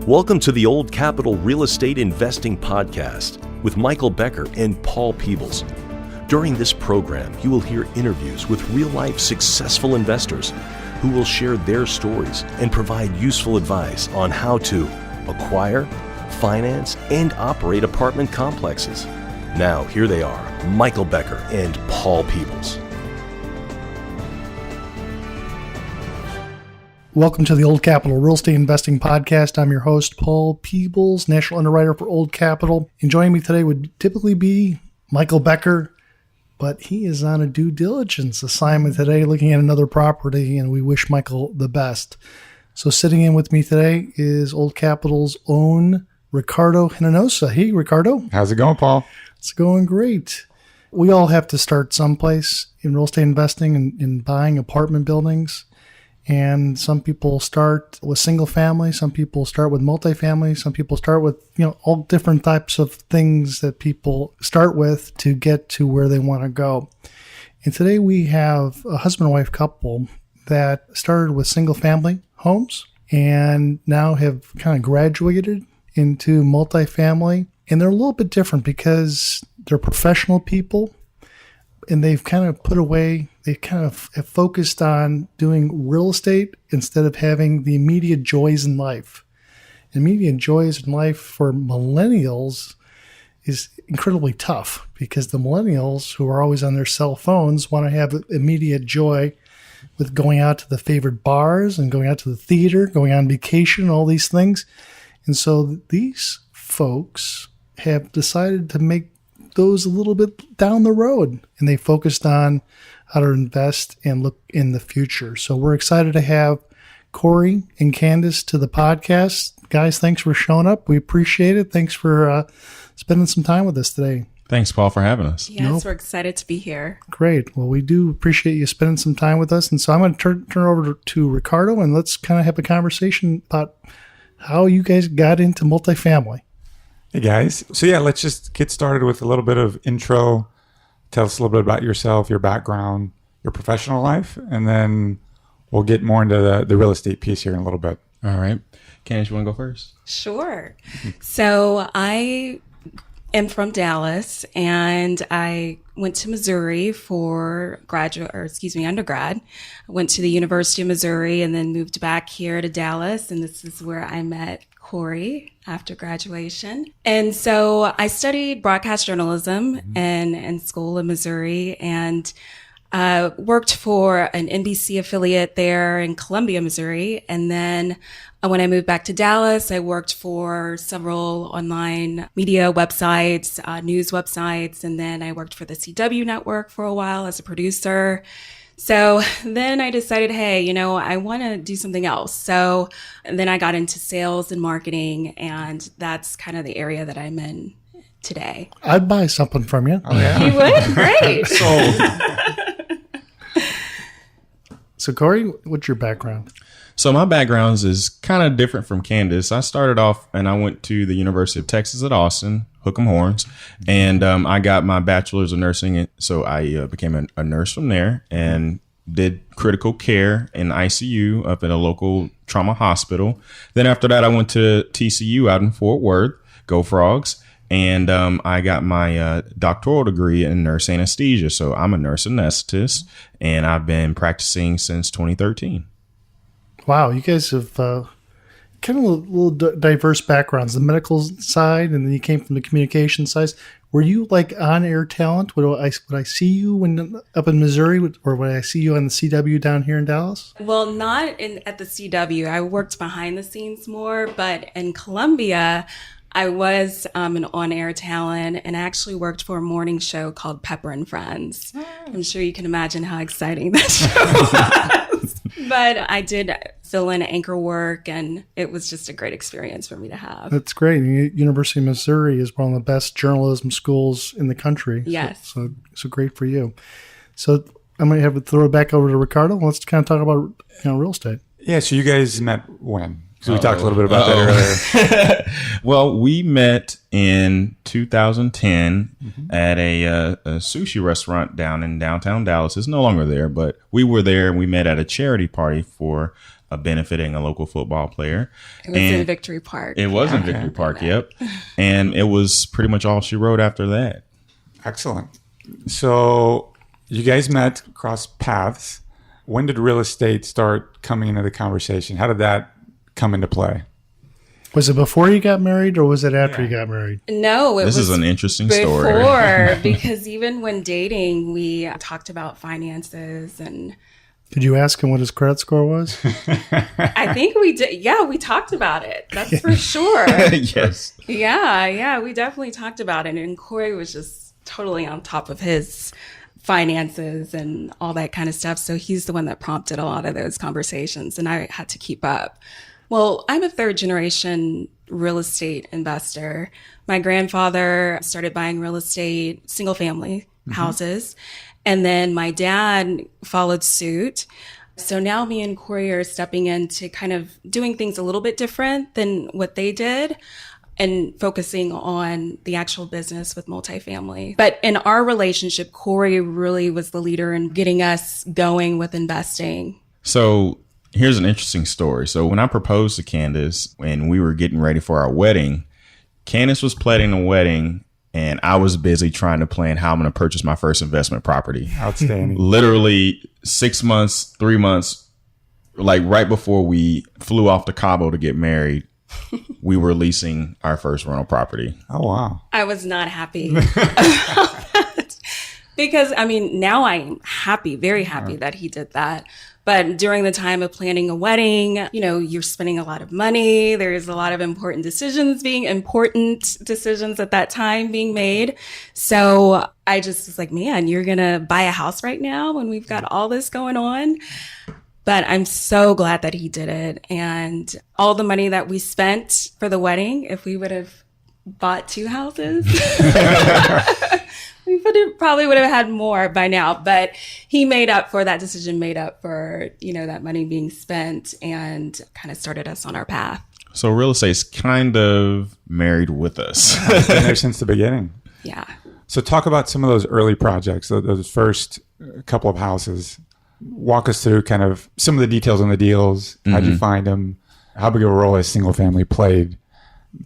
Welcome to the Old Capital Real Estate Investing Podcast with Michael Becker and Paul Peebles. During this program, you will hear interviews with real-life successful investors who will share their stories and provide useful advice on how to acquire, finance, and operate apartment complexes. Now, here they are, Michael Becker and Paul Peebles. Welcome to the Old Capital Real Estate Investing Podcast. I'm your host, Paul Peebles, National Underwriter for Old Capital. And joining me today would typically be Michael Becker, but he is on a due diligence assignment today looking at another property, and we wish Michael the best. So sitting in with me today is Old Capital's own Ricardo Hinojosa. Hey, Ricardo. How's it going, Paul? It's going great. We all have to start someplace in real estate investing and in buying apartment buildings. And some people start with single family, some people start with multifamily, some people start with, all different types of things that people start with to get to where they want to go. And today we have a husband and wife couple that started with single family homes and now have kind of graduated into multifamily. And they're a little bit different because they're professional people. And they've kind of they kind of have focused on doing real estate instead of having the immediate joys in life. Immediate joys in life for millennials is incredibly tough because the millennials who are always on their cell phones want to have immediate joy with going out to the favorite bars and going out to the theater, going on vacation, all these things. And so these folks have decided to make those a little bit down the road, and they focused on how to invest and look in the future. So we're excited to have Cory and Candice to the podcast. Guys, thanks for showing up. We appreciate it. Thanks for spending some time with us today. Thanks, Paul, for having us. Yes, we're excited to be here. Great. Well, we do appreciate you spending some time with us. And so I'm going to turn over to Ricardo, and let's kind of have a conversation about how you guys got into multifamily. Hey guys. So let's just get started with a little bit of intro. Tell us a little bit about yourself, your background, your professional life, and then we'll get more into the real estate piece here in a little bit. All right. Candice, you want to go first? Sure. So I am from Dallas, and I went to Missouri for undergrad. I went to the University of Missouri and then moved back here to Dallas, and this is where I met Cory after graduation. And so I studied broadcast journalism in school in Missouri and worked for an NBC affiliate there in Columbia, Missouri. And then when I moved back to Dallas, I worked for several online media websites, news websites. And then I worked for the CW network for a while as a producer. So then I decided, hey, I want to do something else. So then I got into sales and marketing, and that's kind of the area that I'm in today. I'd buy something from you. Oh, yeah. You would? Great. So Cory, what's your background? So my background is kind of different from Candice. I started off and I went to the University of Texas at Austin, hook 'em horns, and I got my bachelor's of nursing. And so I became a nurse from there and did critical care in ICU up at a local trauma hospital. Then after that, I went to TCU out in Fort Worth, Go Frogs, and I got my doctoral degree in nurse anesthesia. So I'm a nurse anesthetist, and I've been practicing since 2013. Wow, you guys have kind of a little diverse backgrounds, the medical side, and then you came from the communication side. Were you like on-air talent? Would I see you up in Missouri, or would I see you on the CW down here in Dallas? Well, not at the CW. I worked behind the scenes more, but in Columbia, I was an on-air talent and actually worked for a morning show called Pepper and Friends. I'm sure you can imagine how exciting that show was. But I did fill in anchor work, and it was just a great experience for me to have. That's great. University of Missouri is one of the best journalism schools in the country. Yes. So great for you. So I'm going to have to throw it back over to Ricardo. Let's kind of talk about real estate. Yeah. So you guys met when? So we talked a little bit about that earlier. Well, we met in 2010 at a sushi restaurant down in downtown Dallas. It's no longer there, but we were there and we met at a charity party for benefiting a local football player. It was in Victory Park. It was in Victory Park, yep. And it was pretty much all she wrote after that. Excellent. So you guys met, crossed paths. When did real estate start coming into the conversation? How did that come into play? Was it before you got married or was it after you got married? No, This is an interesting story. Before, because even when dating, we talked about finances and... Did you ask him what his credit score was? I think we did. Yeah, we talked about it. That's for sure. Yes. Yeah, we definitely talked about it. And Cory was just totally on top of his finances and all that kind of stuff. So he's the one that prompted a lot of those conversations, and I had to keep up. Well, I'm a third generation real estate investor. My grandfather started buying real estate, single family houses. And then my dad followed suit. So now me and Cory are stepping into kind of doing things a little bit different than what they did and focusing on the actual business with multifamily. But in our relationship, Cory really was the leader in getting us going with investing. So here's an interesting story. So when I proposed to Candice and we were getting ready for our wedding, Candice was planning the wedding and I was busy trying to plan how I'm going to purchase my first investment property. Outstanding. Literally 6 months, 3 months, like right before we flew off to Cabo to get married, we were leasing our first rental property. Oh, wow. I was not happy about that. Because, I mean, now I'm happy, very happy that he did that. But during the time of planning a wedding, you know, you're spending a lot of money. There's a lot of important decisions at that time being made. So I just was like, man, you're going to buy a house right now when we've got all this going on. But I'm so glad that he did it. And all the money that we spent for the wedding, if we would have bought 2 houses, we probably would have had more by now. But he made up for that decision, made up for, you know, that money being spent and kind of started us on our path. So real estate's kind of married with us. Been there since the beginning. Yeah. So talk about some of those early projects, those first couple of houses. Walk us through kind of some of the details on the deals. How'd you find them? How big of a role has single family played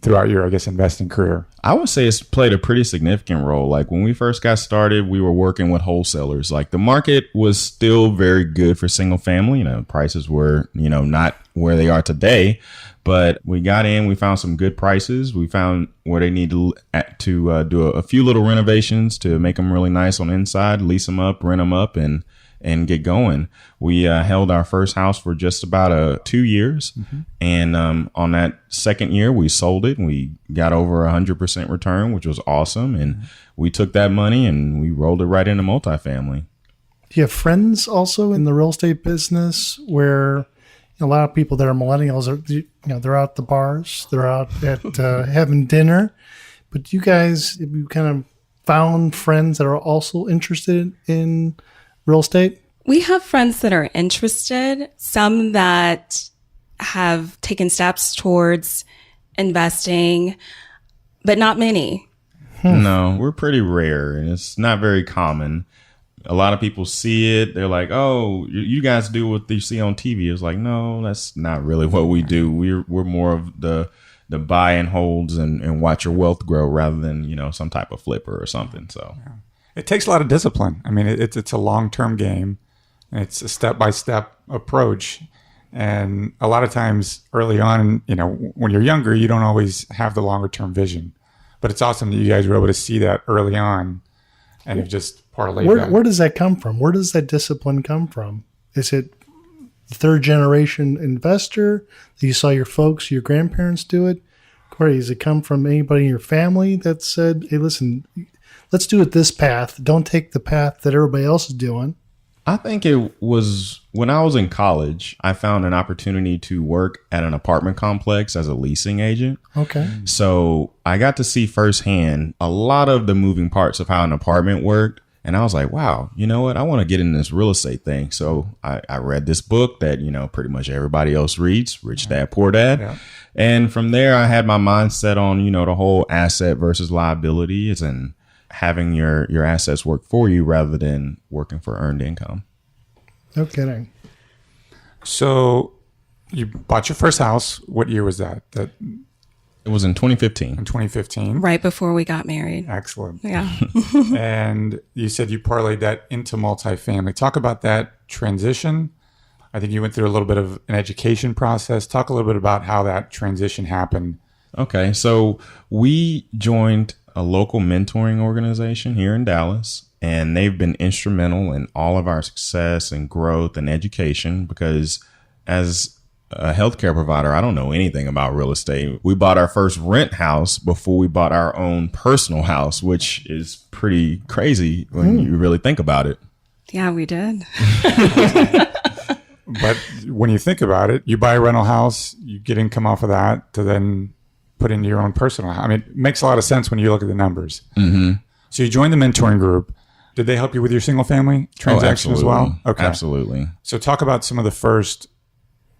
throughout your, I guess, investing career? I would say it's played a pretty significant role. Like when we first got started, we were working with wholesalers. Like the market was still very good for single family. You know, prices were, you know, not where they are today, but we got in, we found some good prices. We found where they need to do a few little renovations to make them really nice on the inside, lease them up, rent them up, and get going. We held our first house for just about 2 years. And on that second year, we sold it and we got over 100% return, which was awesome. And we took that money and we rolled it right into multifamily. Do you have friends also in the real estate business where a lot of people that are millennials are, they're out at the bars, they're out at having dinner, but you guys, you kind of found friends that are also interested in real estate? We have friends that are interested, some that have taken steps towards investing, but not many. No, we're pretty rare and it's not very common. A lot of people see it. They're like, oh, you guys do what you see on TV. It's like, no, that's not really what we do. We're more of the buy and holds and watch your wealth grow rather than, you know, some type of flipper or something. So it takes a lot of discipline. I mean, it's a long-term game. It's a step-by-step approach. And a lot of times early on, you know, when you're younger, you don't always have the longer-term vision. But it's awesome that you guys were able to see that early on and have just parlayed that. Where does that come from? Where does that discipline come from? Is it third-generation investor that you saw your folks, your grandparents do it? Cory, does it come from anybody in your family that said, hey, listen, let's do it this path. Don't take the path that everybody else is doing? I think it was when I was in college, I found an opportunity to work at an apartment complex as a leasing agent. Okay. So I got to see firsthand a lot of the moving parts of how an apartment worked. And I was like, wow, you know what? I want to get in this real estate thing. So I read this book that, you know, pretty much everybody else reads, Rich Dad, Poor Dad. Yeah. And from there, I had my mind set on, you know, the whole asset versus liabilities and having your assets work for you rather than working for earned income. No kidding. So You bought your first house. What year was that? That It was in 2015. in 2015. Right before we got married. Excellent. Yeah. And you said you parlayed that into multifamily. Talk about that transition. I think you went through a little bit of an education process. Talk a little bit about how that transition happened. Okay, so we joined a local mentoring organization here in Dallas, and they've been instrumental in all of our success and growth and education because as a healthcare provider, I don't know anything about real estate. We bought our first rent house before we bought our own personal house, which is pretty crazy when you really think about it. Yeah, we did. But when you think about it, you buy a rental house, you get income off of that to then put into your own personal house. I mean, it makes a lot of sense when you look at the numbers. Mm-hmm. So you joined the mentoring group. Did they help you with your single family transaction as well? Okay. Absolutely. So talk about some of the first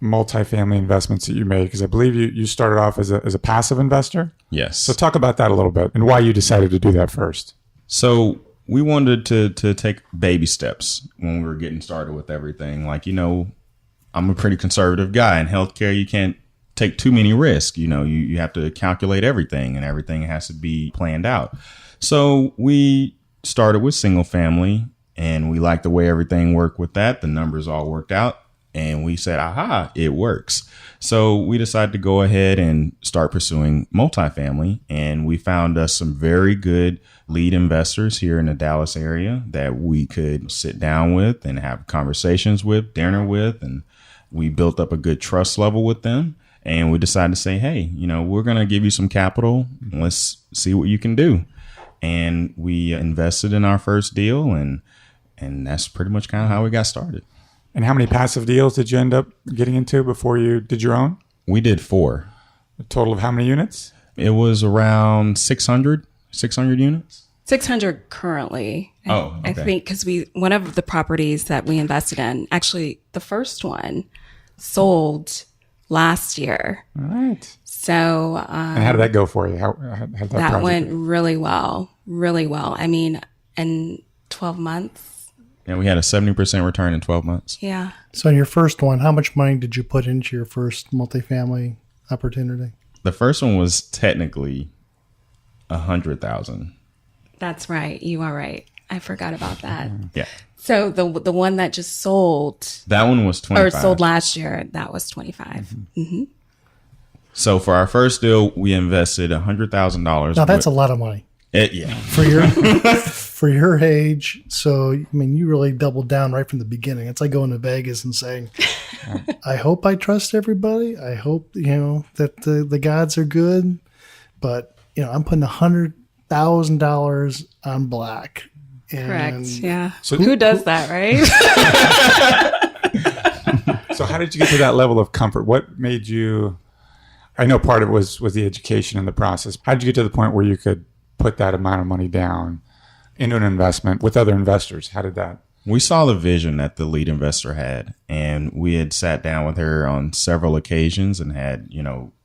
multifamily investments that you made, because I believe you started off as a passive investor. Yes. So talk about that a little bit and why you decided to do that first. So we wanted to take baby steps when we were getting started with everything. Like, I'm a pretty conservative guy. In healthcare, you can't take too many risks. You have to calculate everything, and everything has to be planned out. So we started with single family, and we liked the way everything worked with that. The numbers all worked out, and we said, aha, it works. So we decided to go ahead and start pursuing multifamily, and we found us some very good lead investors here in the Dallas area that we could sit down with and have conversations with, dinner with, and we built up a good trust level with them. And we decided to say, hey, we're going to give you some capital. Let's see what you can do. And we invested in our first deal, and that's pretty much kind of how we got started. And how many passive deals did you end up getting into before you did your own? We did 4. A total of how many units? It was around 600 units. 600 currently. Oh, okay. I think because one of the properties that we invested in, actually the first one sold last year. All right. So, and how did that go for you? How did that went really well, really well. I mean, in 12 months. Yeah, we had a 70% return in 12 months. Yeah. So in your first one, how much money did you put into your first multifamily opportunity? The first one was technically $100,000. That's right. You are right. I forgot about that. Yeah. So the one that just sold, that one was 25. or sold last year, that was 25. Mm-hmm. Mm-hmm. So for our first deal, we invested $100,000. Now that's a lot of money. Yeah. For your age. So, I mean, you really doubled down right from the beginning. It's like going to Vegas and saying, I hope I trust everybody. I hope, that the gods are good. But, I'm putting $100,000 on black. And correct. Yeah. So who does that, right? So how did you get to that level of comfort? What made you, I know part of it was the education in the process. How did you get to the point where you could put that amount of money down into an investment with other investors? How did that? We saw the vision that the lead investor had, and we had sat down with her on several occasions and had,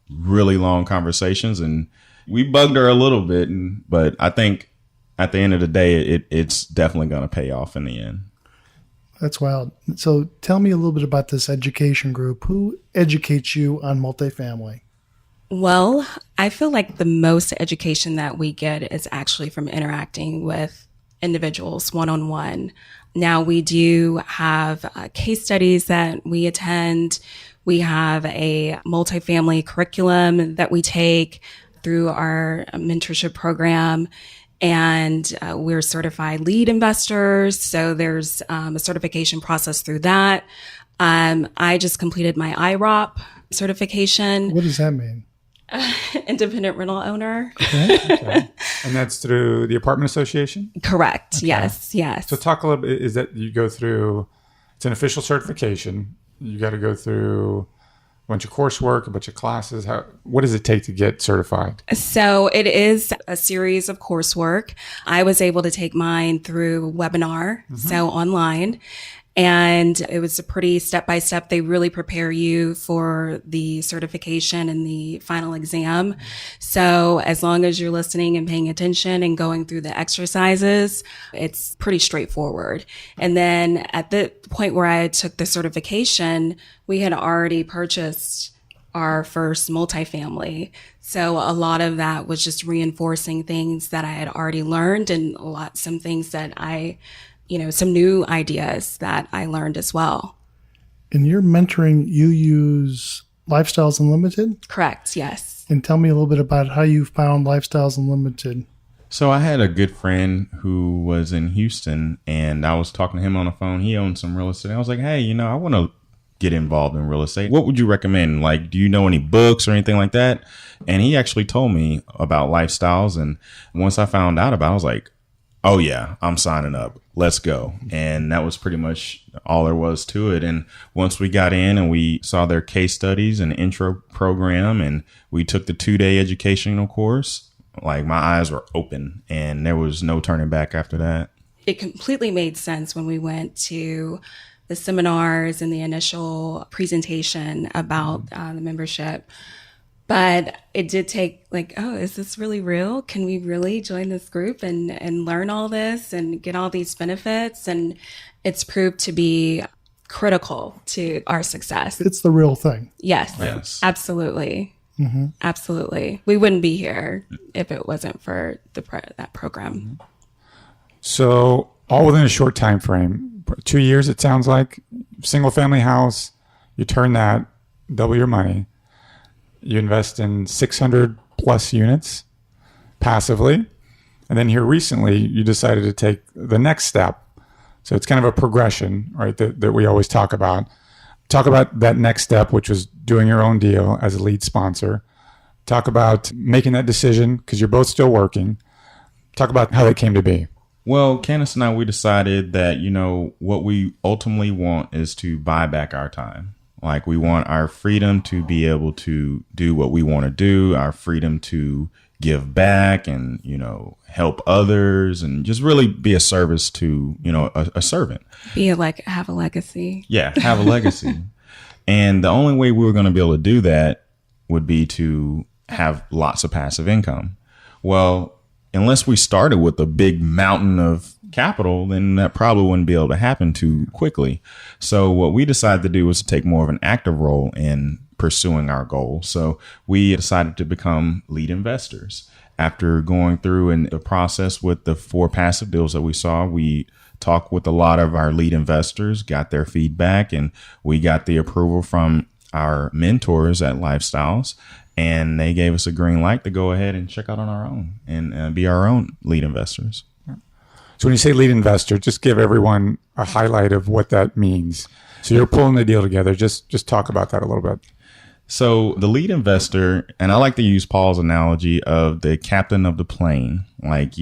really long conversations, and we bugged her a little bit. But I think at the end of the day, it's definitely going to pay off in the end. That's wild. So tell me a little bit about this education group. Who educates you on multifamily? Well, I feel like the most education that we get is actually from interacting with individuals one-on-one. Now, we do have case studies that we attend. We have a multifamily curriculum that we take through our mentorship program. And we're certified lead investors. So there's a certification process through that. I just completed my IROP certification. What does that mean? Independent rental owner. Okay. And that's through the apartment association? Correct. Okay. Yes. So talk a little bit, is that you go through, it's an official certification. You got to go through a bunch of coursework, a bunch of classes. What does it take to get certified? So it is a series of coursework. I was able to take mine through webinar, so online. And it was a pretty step-by-step. They really prepare you for the certification and the final exam. So as long as you're listening and paying attention and going through the exercises, it's pretty straightforward. And then at the point where I took the certification, we had already purchased our first multifamily. So a lot of that was just reinforcing things that I had already learned, and some things that some new ideas that I learned as well. In your mentoring, you use Lifestyles Unlimited? Correct, yes. And tell me a little bit about how you found Lifestyles Unlimited. So I had a good friend who was in Houston, and I was talking to him on the phone. He owned some real estate. I was like, hey, I want to get involved in real estate. What would you recommend? Like, do you know any books or anything like that? And he actually told me about Lifestyles. And once I found out about it, I was like, oh yeah, I'm signing up. Let's go. And that was pretty much all there was to it. And once we got in and we saw their case studies and intro program, and we took the 2-day educational course, like my eyes were open and there was no turning back after that. It completely made sense when we went to the seminars and the initial presentation about the membership. But it did take is this really real? Can we really join this group and learn all this and get all these benefits? And it's proved to be critical to our success. It's the real thing. Yes. Absolutely. Mm-hmm. Absolutely. We wouldn't be here if it wasn't for that program. So all within a short time frame, 2 years, it sounds like. Single family house, you turn that, double your money. You invest in 600 plus units passively. And then here recently, you decided to take the next step. So it's kind of a progression, right, that we always talk about. Talk about that next step, which was doing your own deal as a lead sponsor. Talk about making that decision because you're both still working. Talk about how that came to be. Well, Candice and I, we decided that, what we ultimately want is to buy back our time. Like, we want our freedom to be able to do what we want to do, our freedom to give back and, help others and just really be a service to, a servant. Have a legacy. Yeah, have a legacy. And the only way we were going to be able to do that would be to have lots of passive income. Well, unless we started with a big mountain of capital, then that probably wouldn't be able to happen too quickly. So what we decided to do was to take more of an active role in pursuing our goal. So we decided to become lead investors. After going through in the process with the 4 passive deals that we saw, we talked with a lot of our lead investors, got their feedback, and we got the approval from our mentors at Lifestyles. And they gave us a green light to go ahead and check out on our own and be our own lead investors. So when you say lead investor, just give everyone a highlight of what that means. So you're pulling the deal together. Just talk about that a little bit. So the lead investor, and I like to use Paul's analogy of the captain of the plane. Like,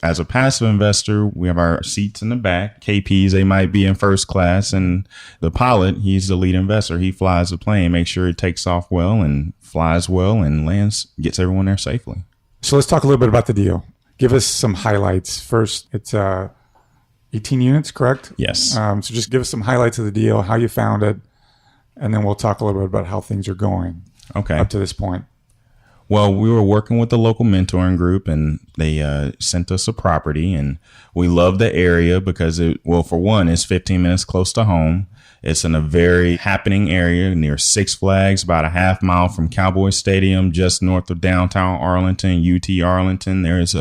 as a passive investor, we have our seats in the back. KPs, they might be in first class, and the pilot, he's the lead investor. He flies the plane, makes sure it takes off well and flies well and lands, gets everyone there safely. So let's talk a little bit about the deal. Give us some highlights. First, it's 18 units, correct? Yes. So just give us some highlights of the deal, how you found it, and then we'll talk a little bit about how things are going up to this point. Well, we were working with the local mentoring group, and they sent us a property, and we love the area because for one, it's 15 minutes close to home. It's in a very happening area near Six Flags, about a half mile from Cowboy Stadium, just north of downtown Arlington, UT Arlington. There's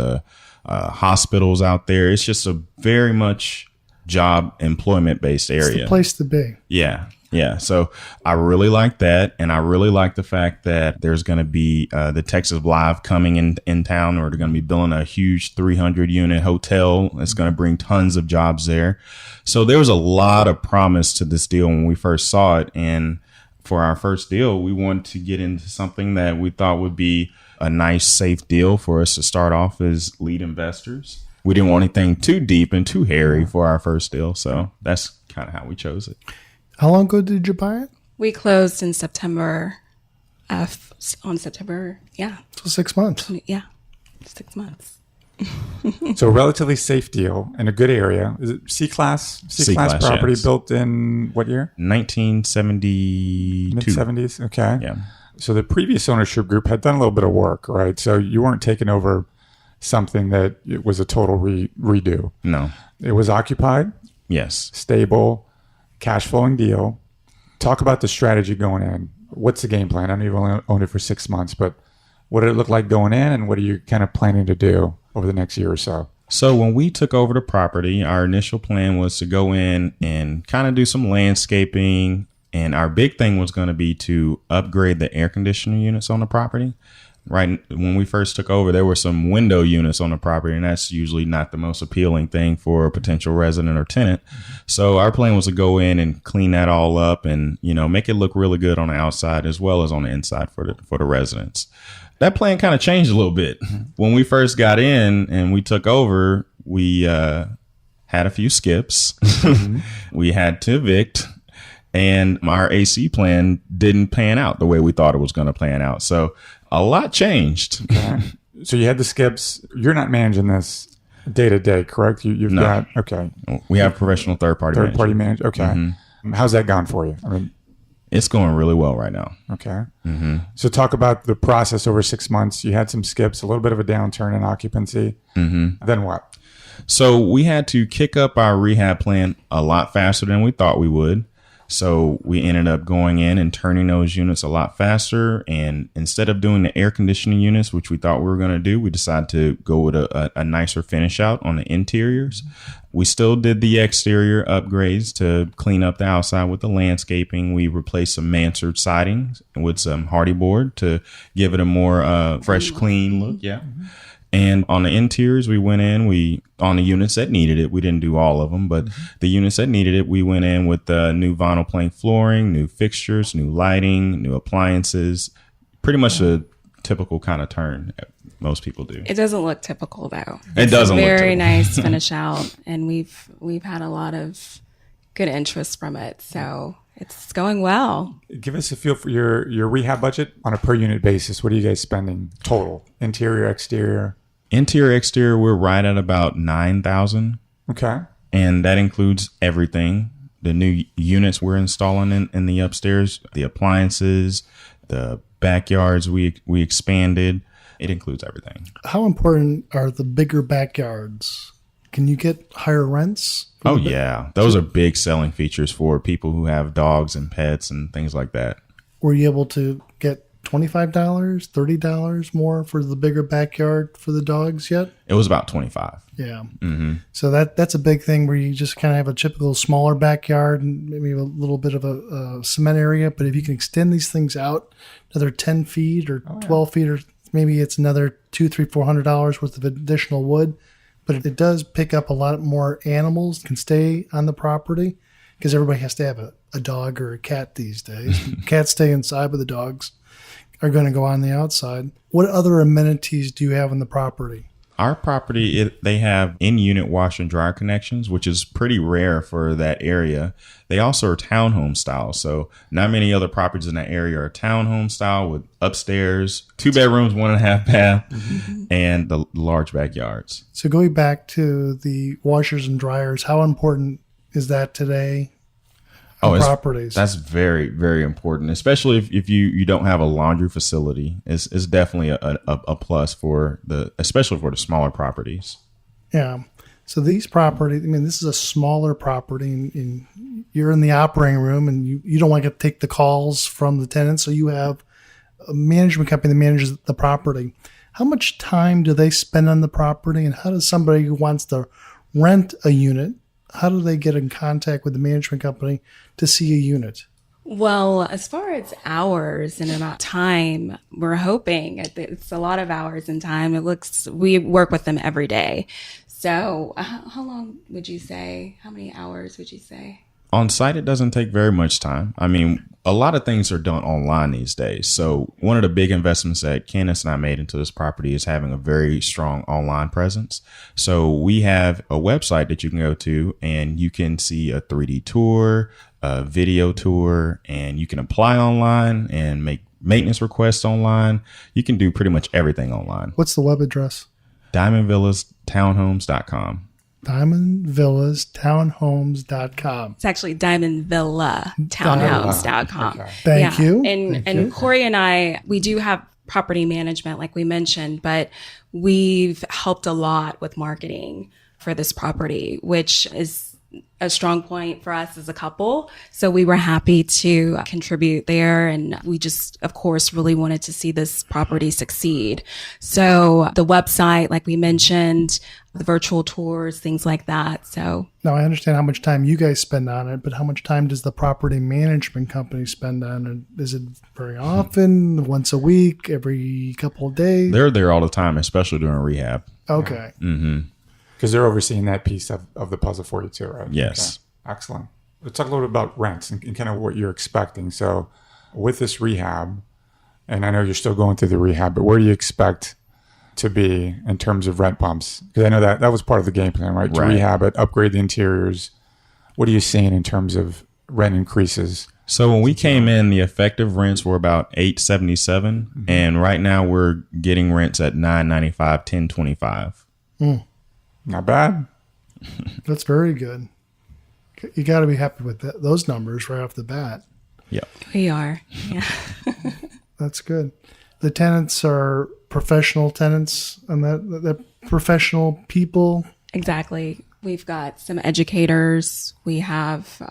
hospitals out there. It's just a very much job employment based area. It's the place to be. Yeah. Yeah. So I really like that. And I really like the fact that there's going to be the Texas Live coming in town, or they're going to be building a huge 300 unit hotel. It's going to bring tons of jobs there. So there was a lot of promise to this deal when we first saw it. And for our first deal, we wanted to get into something that we thought would be a nice, safe deal for us to start off as lead investors. We didn't want anything too deep and too hairy for our first deal. So that's kind of how we chose it. How long ago did you buy it? We closed in September. On September, So 6 months. Yeah, 6 months. So relatively safe deal in a good area. Is it C-class? C-class property, yes. built in what year? 1972. Mid-70s? Okay. Yeah. So the previous ownership group had done a little bit of work, right? So you weren't taking over something that it was a total redo. No. It was occupied, Yes. stable, cash flowing deal. Talk about the strategy going in. What's the game plan? I know you've only owned it for 6 months, but what did it look like going in, and what are you kind of planning to do over the next year or so? So when we took over the property, our initial plan was to go in and kind of do some landscaping. And our big thing was going to be to upgrade the air conditioning units on the property. Right when we first took over, there were some window units on the property, and that's usually not the most appealing thing for a potential resident or tenant. So our plan was to go in and clean that all up and, make it look really good on the outside as well as on the inside for the residents. That plan kind of changed a little bit. When we first got in and we took over, we had a few skips. We had to evict. And our AC plan didn't pan out the way we thought it was going to pan out. So a lot changed. Okay. So you had the skips. You're not managing this day to day, correct? You've No. got, okay. We have professional third party manager. Okay. How's that gone for you? I mean, it's going really well right now. okay. So talk about the process over 6 months. You had some skips, a little bit of a downturn in occupancy. Then what? So we had to kick up our rehab plan a lot faster than we thought we would. So we ended up going in and turning those units a lot faster. And instead of doing the air conditioning units, which we thought we were going to do, we decided to go with a nicer finish out on the interiors. We still did the exterior upgrades to clean up the outside with the landscaping. We replaced some mansard siding with some hardy board to give it a more fresh, clean look. Yeah. And on the interiors, we went in, on the units that needed it, we didn't do all of them, but the units that needed it, we went in with new vinyl plank flooring, new fixtures, new lighting, new appliances, pretty much a typical kind of turn that most people do. It doesn't look typical though. It doesn't look very typical. nice finish out, and we've had a lot of good interest from it. So it's going well. Give us a feel for your rehab budget on a per unit basis. What are you guys spending total? Interior, exterior? Interior, exterior, we're right at about $9,000. Okay. And that includes everything. The new units we're installing in the upstairs, the appliances, the backyards we expanded. It includes everything. How important are the bigger backyards? Can you get higher rents? Oh, yeah. Those are big selling features for people who have dogs and pets and things like that. Were you able to get $25, $30 more for the bigger backyard for the dogs yet? It was about $25. Yeah. So that's a big thing where you just kind of have a typical smaller backyard and maybe a little bit of a cement area. But if you can extend these things out another 10 feet or 12 feet, or maybe it's another $200, $300, $400 worth of additional wood. But it does pick up a lot more animals can stay on the property because everybody has to have a dog or a cat these days. Cats stay inside, but the dogs are going to go on the outside. What other amenities do you have on the property? Our property, they have in-unit washer and dryer connections, which is pretty rare for that area. They also are townhome style. So not many other properties in that area are townhome style with upstairs, 2 bedrooms, 1.5 bath, and the large backyards. So going back to the washers and dryers, how important is that today? Properties. That's very, very important, especially if you don't have a laundry facility. It's definitely a plus especially for the smaller properties. Yeah. So these properties, this is a smaller property, and you're in the operating room, and you don't want to take the calls from the tenants, so you have a management company that manages the property. How much time do they spend on the property, and how does somebody who wants to rent a unit, how do they get in contact with the management company to see a unit? Well, as far as hours and amount of time, we're hoping it's a lot of hours and time. We work with them every day. So how long would you say? How many hours would you say? On site, it doesn't take very much time. A lot of things are done online these days. So one of the big investments that Candice and I made into this property is having a very strong online presence. So we have a website that you can go to and you can see a 3D tour, a video tour, and you can apply online and make maintenance requests online. You can do pretty much everything online. What's the web address? DiamondVillasTownhomes.com. DiamondVillasTownhomes.com. It's actually DiamondVillaTownhomes.com. Okay. Thank you. And Cory and I, we do have property management, like we mentioned, but we've helped a lot with marketing for this property, which is a strong point for us as a couple. So we were happy to contribute there. And we just, of course, really wanted to see this property succeed. So the website, like we mentioned, the virtual tours, things like that. So Now, I understand how much time you guys spend on it, but how much time does the property management company spend on it? Is it very often, once a week, every couple of days? They're there all the time, especially during rehab. Okay. Because they're overseeing that piece of the puzzle for you too, right? Yes. Okay. Excellent. Let's talk a little bit about rents and kind of what you're expecting. So with this rehab, and I know you're still going through the rehab, but where do you expect to be in terms of rent bumps? Because I know that was part of the game plan, right? To Right. rehab it, upgrade the interiors. What are you seeing in terms of rent increases? So when we came in, the effective rents were about $877, and right now we're getting rents at $995, $1025. Not bad. That's very good. You got to be happy with those numbers right off the bat. Yep. we are. Yeah. That's good. The tenants are professional tenants, and that professional people. Exactly. We've got some educators. We have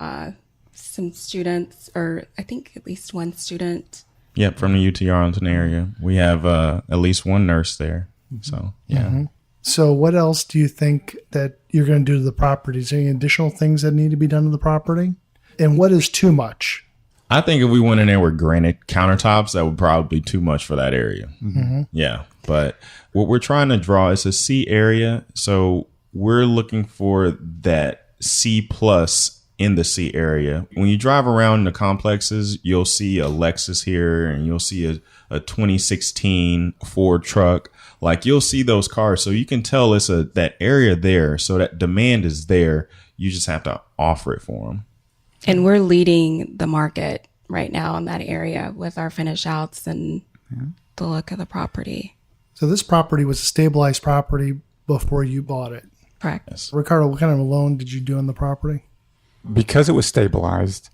some students, or I think at least one student. Yep, from the UT Arlington area. We have at least one nurse there. So, yeah. So what else do you think that you're going to do to the property? Is there any additional things that need to be done to the property? And what is too much? I think if we went in there with granite countertops, that would probably be too much for that area. Yeah. But what we're trying to draw is a C area. So we're looking for that C plus in the C area. When you drive around the complexes, you'll see a Lexus here and you'll see a 2016 Ford truck. Like you'll see those cars. So you can tell it's that area there. So that demand is there. You just have to offer it for them. And we're leading the market right now in that area with our finish outs and the look of the property. So this property was a stabilized property before you bought it. Correct. Yes. Ricardo, what kind of a loan did you do on the property? Because it was stabilized,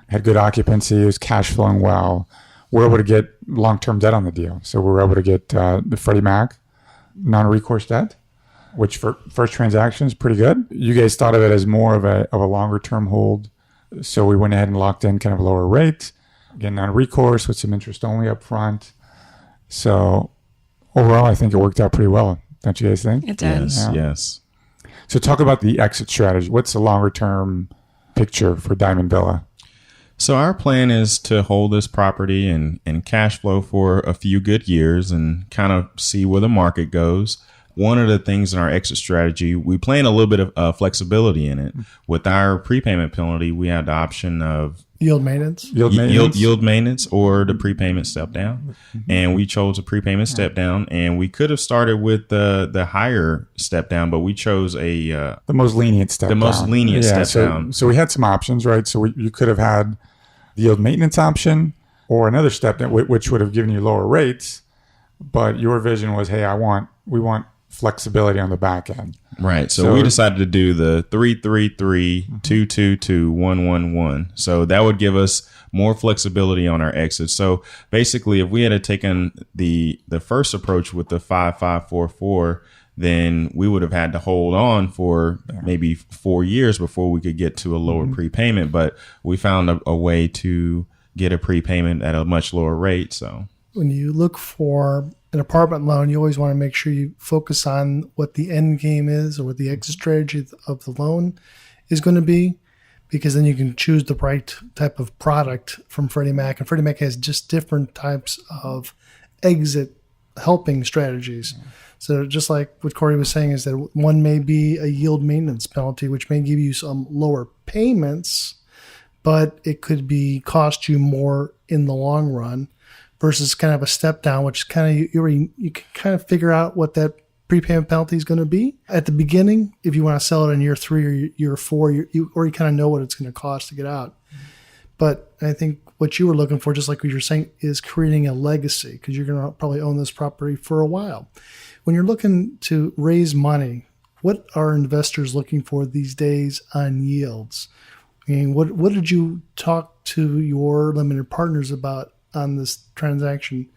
had good occupancy, it was cash flowing well, we're able to get long-term debt on the deal. So we were able to get the Freddie Mac non-recourse debt, which for first transaction is pretty good. You guys thought of it as more of a longer-term hold. So we went ahead and locked in kind of a lower rate, again, non-recourse with some interest only up front. So overall, I think it worked out pretty well. Don't you guys think? It did. Yes. Yeah. Yes. So talk about the exit strategy. What's the longer-term picture for Diamond Villa? So our plan is to hold this property and cash flow for a few good years and kind of see where the market goes. One of the things in our exit strategy, we plan a little bit of flexibility in it. With our prepayment penalty, we had the option of Yield maintenance? yield maintenance or the prepayment step down. And we chose a prepayment step down, and we could have started with the higher step down, but we chose the most lenient step down. most lenient step down. So we had some options, right? So you could have had the yield maintenance option or another step down, which would have given you lower rates. But your vision was, hey, we want flexibility on the back end. Right. So we decided to do the 3-3-3-2-2-2-1-1-1. So that would give us more flexibility on our exits. So basically, if we had taken the first approach with the 5-5-4-4, then we would have had to hold on for maybe 4 years before we could get to a lower prepayment. But we found a way to get a prepayment at a much lower rate. So When you look for an apartment loan, you always want to make sure you focus on what the end game is or what the exit strategy of the loan is going to be, because then you can choose the right type of product from Freddie Mac. And Freddie Mac has just different types of exit helping strategies. So just like what Cory was saying is that one may be a yield maintenance penalty, which may give you some lower payments, but it could be cost you more in the long run, versus kind of a step down, which is kind of you can kind of figure out what that prepayment penalty is going to be at the beginning. If you want to sell it in year 3 or year 4, or you kind of know what it's going to cost to get out. But I think what you were looking for, just like what you're saying, is creating a legacy, because you're going to probably own this property for a while. When you're looking to raise money, what are investors looking for these days on yields? I mean, what did you talk to your limited partners about on this transaction?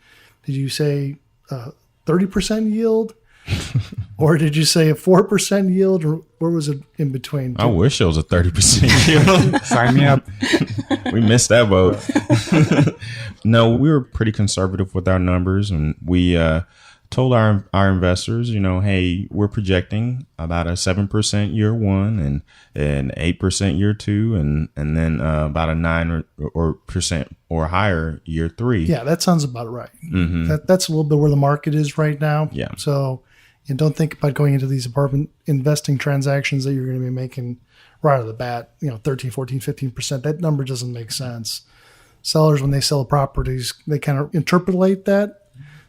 Did you say 30% yield? Or did you say a 4% yield, or where was it in between? I wish it was a 30% yield. Sign me up. We missed that boat. No, we were pretty conservative with our numbers, and we told our investors, hey, we're projecting about a 7% year one and an 8% year two, and then about a 9% or higher year three. Yeah, that sounds about right. Mm-hmm. That's a little bit where the market is right now. Yeah. So, and don't think about going into these apartment investing transactions that you're going to be making right out of the bat, 13, 14, 15%. That number doesn't make sense. Sellers, when they sell properties, they kind of interpolate that.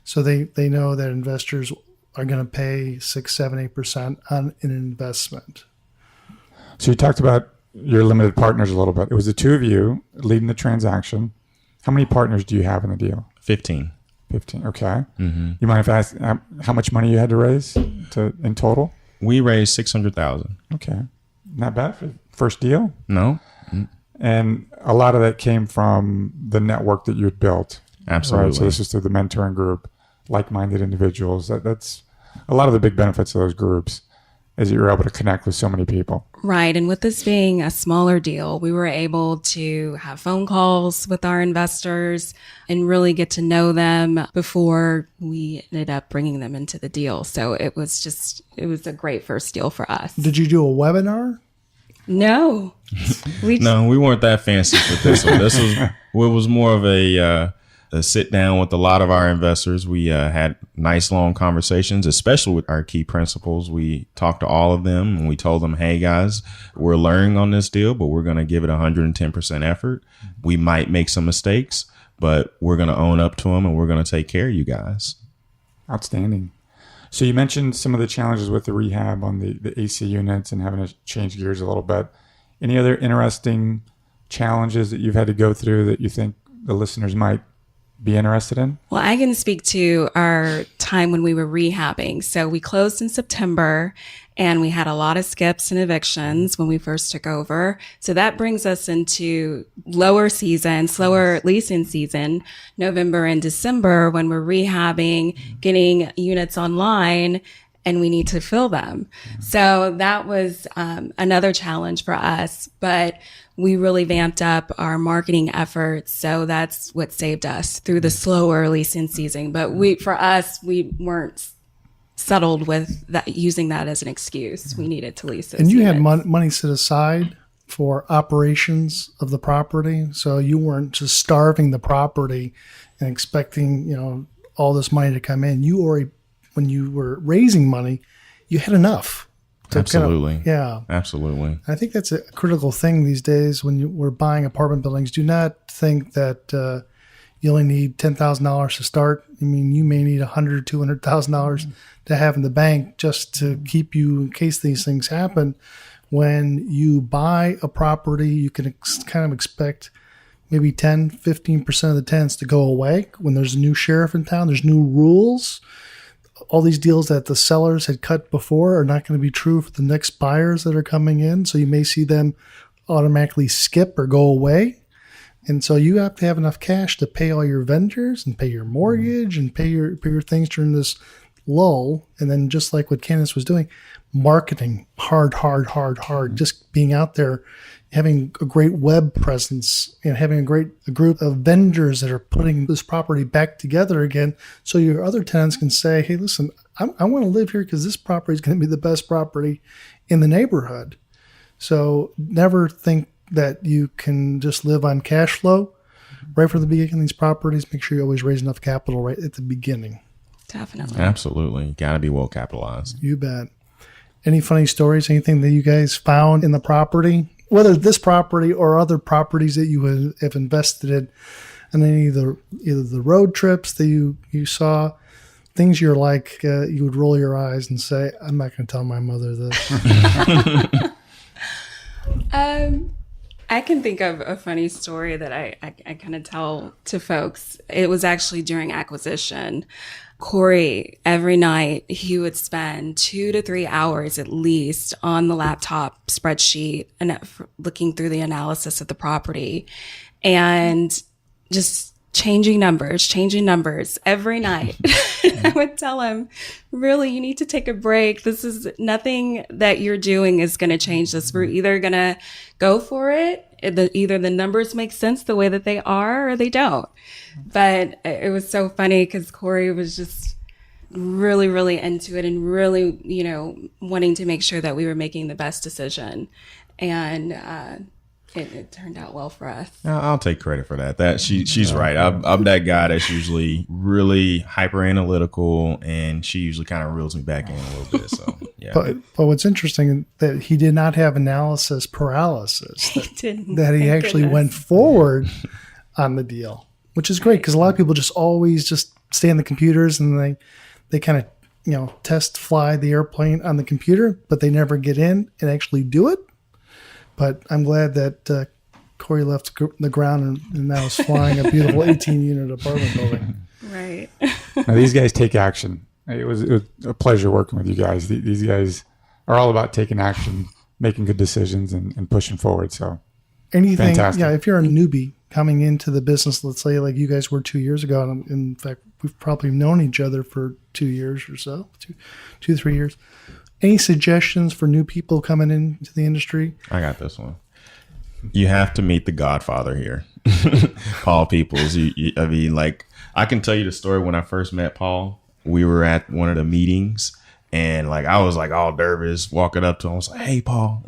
So they know that investors are going to pay 6, 7, 8% on an investment. So you talked about your limited partners a little bit. It was the two of you leading the transaction. How many partners do you have in the deal? 15. 15. Okay. Mm-hmm. You mind if I ask how much money you had to raise in total? We raised $600,000. Okay. Not bad for the first deal. No. And a lot of that came from the network that you had built. Absolutely. Right? So this is through the mentoring group, like-minded individuals. That's a lot of the big benefits of those groups, is that you're able to connect with so many people. Right. And with this being a smaller deal, we were able to have phone calls with our investors and really get to know them before we ended up bringing them into the deal. So it was a great first deal for us. Did you do a webinar? No. We weren't that fancy with this one. It was more of a sit down with a lot of our investors. We had nice long conversations, especially with our key principals. We talked to all of them and we told them, hey guys, we're learning on this deal, but we're going to give it 110% effort. We might make some mistakes, but we're going to own up to them and we're going to take care of you guys. Outstanding. So you mentioned some of the challenges with the rehab on the AC units and having to change gears a little bit. Any other interesting challenges that you've had to go through that you think the listeners might be interested in? Well, I can speak to our time when we were rehabbing. So we closed in September and we had a lot of skips and evictions when we first took over. So that brings us into slower leasing season, November and December, when we're rehabbing, getting units online, and we need to fill them. So that was another challenge for us, but we really vamped up our marketing efforts. So that's what saved us through the slower leasing season. But we weren't settled with that, using that as an excuse. We needed to lease those And you units. had money set aside for operations of the property. So you weren't just starving the property and expecting, all this money to come in. You already, when you were raising money, you had enough. Absolutely. Yeah. Absolutely. I think that's a critical thing these days when we're buying apartment buildings. Do not think that you only need $10,000 to start. I mean, you may need $100,000, $200,000 to have in the bank just to keep you in case these things happen. When you buy a property, you can kind of expect maybe 10, 15% of the tenants to go away. When there's a new sheriff in town, there's new rules. All these deals that the sellers had cut before are not going to be true for the next buyers that are coming in. So you may see them automatically skip or go away. And so you have to have enough cash to pay all your vendors and pay your mortgage and pay your things during this lull. And then just like what Candice was doing, marketing hard, just being out there, having a great web presence and having a group of vendors that are putting this property back together again. So your other tenants can say, hey, listen, I want to live here because this property is going to be the best property in the neighborhood. So never think that you can just live on cash flow. Right from the beginning of these properties, make sure you always raise enough capital right at the beginning. Definitely. Absolutely. Got to be well capitalized. You bet. Any funny stories, anything that you guys found in the property, whether this property or other properties that you have invested in, and any of either the road trips that you saw, things you're like, you would roll your eyes and say, I'm not going to tell my mother this. I can think of a funny story that I kind of tell to folks. It was actually during acquisition. Cory, every night, he would spend 2 to 3 hours at least on the laptop spreadsheet and looking through the analysis of the property and just changing numbers every night. I would tell him, really, you need to take a break. This is nothing that you're doing is going to change this. We're either going to go for it. Either the numbers make sense the way that they are or they don't. But it was so funny because Cory was just really, really into it and really, wanting to make sure that we were making the best decision. And, it turned out well for us. I'll take credit for that. She's right. I'm that guy that's usually really hyper analytical, and she usually kind of reels me back in a little bit. So yeah. But what's interesting that he did not have analysis paralysis. He didn't. That he actually went forward on the deal, which is great because a lot of people just always just stay on the computers and they kind of test fly the airplane on the computer, but they never get in and actually do it. But I'm glad that Cory left the ground and now is flying a beautiful 18-unit apartment building. Right. Now, these guys take action. It was a pleasure working with you guys. These guys are all about taking action, making good decisions, and pushing forward. So anything, fantastic. Yeah, if you're a newbie coming into the business, let's say like you guys were 2 years ago, and in fact, we've probably known each other for 2 years or so, 3 years. Any suggestions for new people coming into the industry? I got this one. You have to meet the Godfather here, Paul Peoples. I can tell you the story when I first met Paul. We were at one of the meetings, and I was all nervous walking up to him. I was like, "Hey, Paul,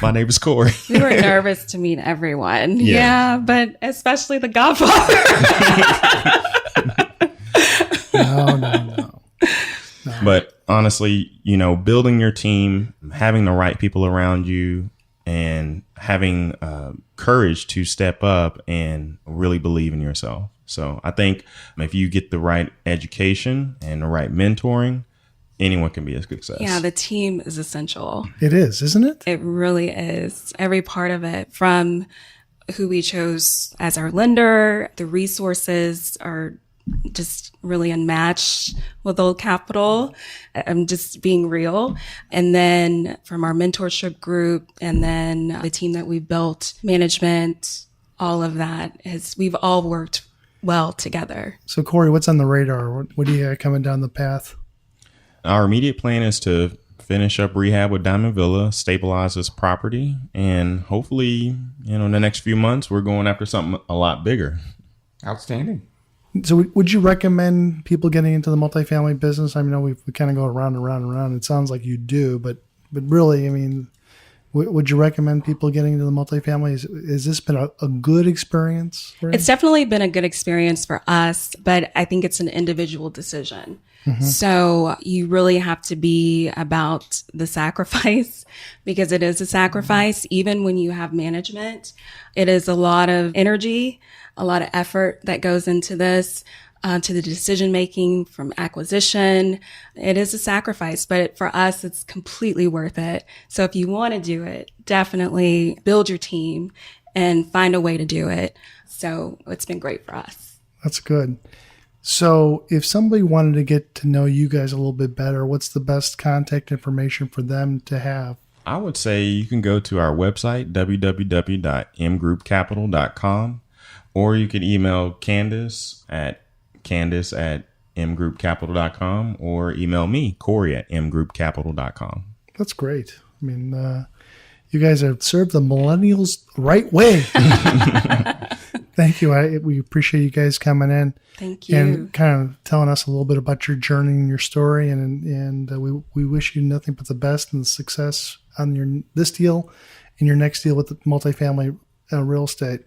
my name is Cory." We were nervous to meet everyone. Yeah. Yeah, but especially the Godfather. No. But honestly, building your team, having the right people around you, and having courage to step up and really believe in yourself. So I think if you get the right education and the right mentoring, anyone can be a success. Yeah, the team is essential. It is, isn't it? It really is. Every part of it, from who we chose as our lender, the resources are just really unmatched with Old Capital. I'm just being real. And then from our mentorship group, and then the team that we built, management, all of that we've all worked well together. So Cory, what's on the radar? What do you got coming down the path? Our immediate plan is to finish up rehab with Diamond Villa, stabilize this property, and hopefully, in the next few months, we're going after something a lot bigger. Outstanding. So would you recommend people getting into the multifamily business? I mean, we kind of go around and around and around. It sounds like you do, but really, I mean, would you recommend people getting into the multifamily? Has this been a good experience for you? It's definitely been a good experience for us, but I think it's an individual decision. Mm-hmm. So you really have to be about the sacrifice, because it is a sacrifice. Mm-hmm. Even when you have management, it is a lot of energy, a lot of effort that goes into this, to the decision making from acquisition. It is a sacrifice, but for us, it's completely worth it. So if you want to do it, definitely build your team and find a way to do it. So it's been great for us. That's good. So if somebody wanted to get to know you guys a little bit better, what's the best contact information for them to have? I would say you can go to our website, www.mgroupcapital.com, or you can email Candice at mgroupcapital.com, or email me, Cory, at mgroupcapital.com. That's great. I mean, you guys have served the millennials the right way. Thank you. We appreciate you guys coming in. Thank you. And kind of telling us a little bit about your journey and your story. And we wish you nothing but the best and success on this deal and your next deal with the multifamily real estate.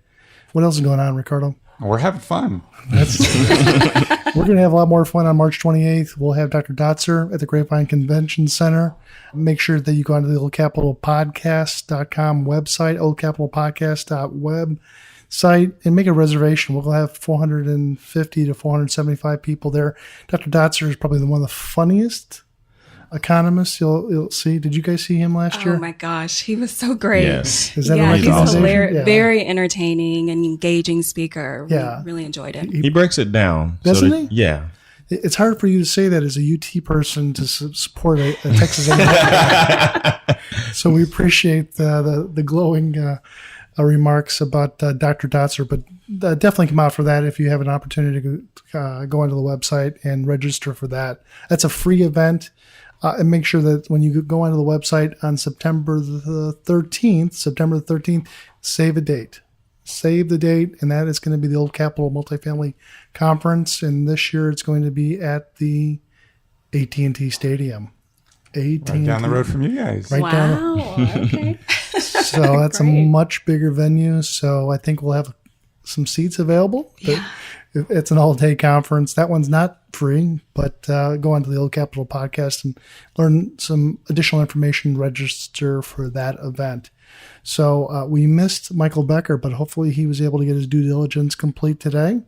What else is going on, Ricardo? We're having fun. We're going to have a lot more fun on March 28th. We'll have Dr. Dotzer at the Grapevine Convention Center. Make sure that you go onto the oldcapitalpodcast.com website, oldcapitalpodcast.website, and make a reservation. We'll have 450 to 475 people there. Dr. Dotzer is probably one of the funniest economist. You'll see. Did you guys see him last year? Oh my gosh, he was so great. Yes. Is that a Yeah, he's recommendation? hilarious, very entertaining and engaging speaker. Yeah. We really enjoyed it. He breaks it down. Doesn't that- he? Yeah. It's hard for you to say that as a UT person to support a Texas A&M. So we appreciate the glowing remarks about Dr. Dotzer, but definitely come out for that if you have an opportunity to go onto the website and register for that. That's a free event. And make sure that when you go onto the website on September the 13th, save a date. Save the date, and that is going to be the Old Capitol Multifamily Conference. And this year it's going to be at the AT&T Stadium. Right down the road from you guys. Right down. Wow. Okay. So that's a Great. much bigger venue. So I think we'll have some seats available. But it's an all-day conference. That one's not free, but go onto the Old Capitol podcast and learn some additional information, register for that event. So we missed Michael Becker, but hopefully he was able to get his due diligence complete today.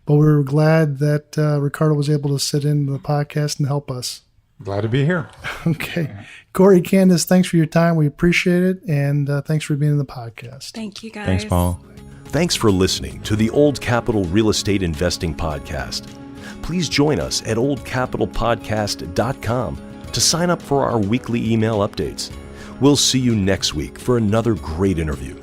But we were glad that Ricardo was able to sit in the podcast and help us. Glad to be here. Okay. Cory, Candice, thanks for your time. We appreciate it. And thanks for being in the podcast. Thank you, guys. Thanks, Paul. Thanks for listening to the Old Capital Real Estate Investing Podcast. Please join us at oldcapitalpodcast.com to sign up for our weekly email updates. We'll see you next week for another great interview.